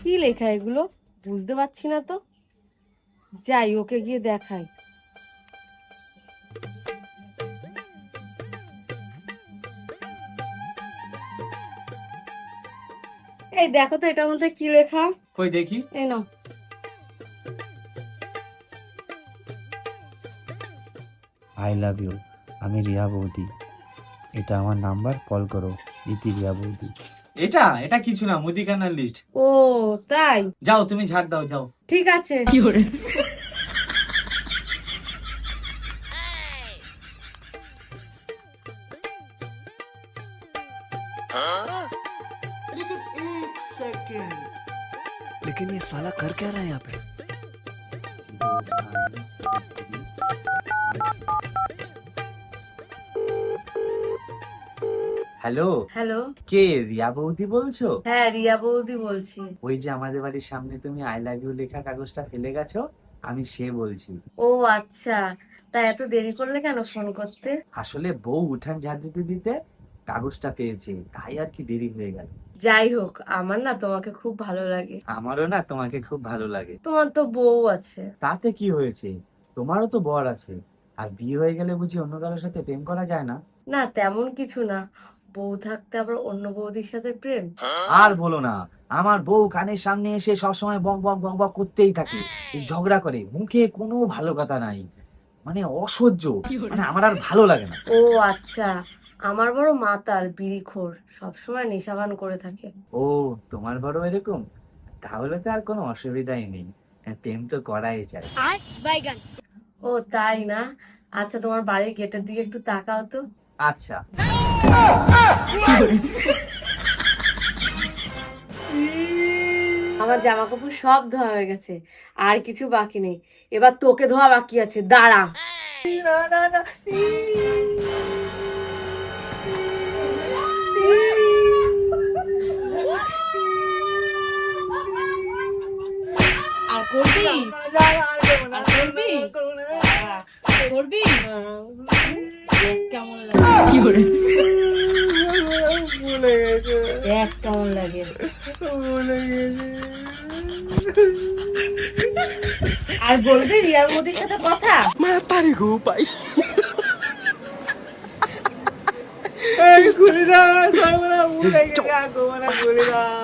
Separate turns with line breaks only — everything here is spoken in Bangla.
কি লেখা এগুলো বুঝতে পারছি না তো। যাই ওকে গিয়ে দেখাই। এই দেখো তো এটার মধ্যে কি লেখা।
কই দেখি।
এই নাও।
আই লাভ ইউ, আমি রিয়া বৌদি, এটা আমার নাম্বার, কল করো, ইতি রিয়া বৌদি।
এটা এটা কিছু না, মুদিখানার লিস্ট।
ও তাই,
যাও তুমি ঝাড় দাও, যাও।
ঠিক আছে।
लेकिन ये साला कर क्या रहा है यहाँ पे?
হ্যালো,
হ্যালো,
কে রিয়া বৌদি বলছো?
হ্যাঁ রিয়া বৌদি বলছি।
ওই যে আমাদের বাড়ির সামনে তুমি আই লাভ ইউ লেখা কাগজটা ফেলে গেছো, আমি সে বলছি।
ও আচ্ছা, তা এত দেরি করলে কেন ফোন করতে?
আসলে বউ উঠান ঝাড় দিতে দিতে কাগজটা পেয়েছে, তাই আর কি দেরি হয়ে গেল।
যাই হোক, আমার না তোমাকে খুব ভালো লাগে।
আমারও না তোমাকে খুব ভালো লাগে।
তোমার তো বউ আছে।
তাতে কি হয়েছে, তোমারও তো বর আছে। আর বিয়ে হয়ে গেলে বুঝি অন্য কারোর সাথে প্রেম করা যায় না?
না তেমন কিছু না, বউ থাকতে আবার অন্য বৌদির সাথে প্রেম?
আর বলো না, আমার বউ কানের সামনে এসে সবসময় বক বক বক বক করতেই থাকে, এই ঝগড়া করে, মুখে কোনো ভালো কথা নাই, মানে অসহ্য, মানে আমার আর ভালো লাগে না।
ও আচ্ছা, আমার বড় মাতাল বিড়িখোর, সবসময় নেশাভান করে থাকে।
ও, তোমার বড় এরকম? তাহলে তো আর কোনো অসুবিধাই নেই, প্রেম তো করাই যায়।
ও তাই না? আচ্ছা তোমার বাড়ির গেটের দিকে একটু তাকাও তো।
আচ্ছা।
আমার জামা কাপড় সব ধোয়া হয়ে গেছে, আর কিছু বাকি নেই, এবার তোকে ধোয়া বাকি আছে, দাঁড়া। আর করবি? আর করবি? করবি? কেমন লাগে? দেখ কেমন লাগে। আর বলবি রিয়ার মোদির সাথে কথা?
मैं तारी को पाई।
খুলে দাও, ভুলে গেছে, ভুলে দাও।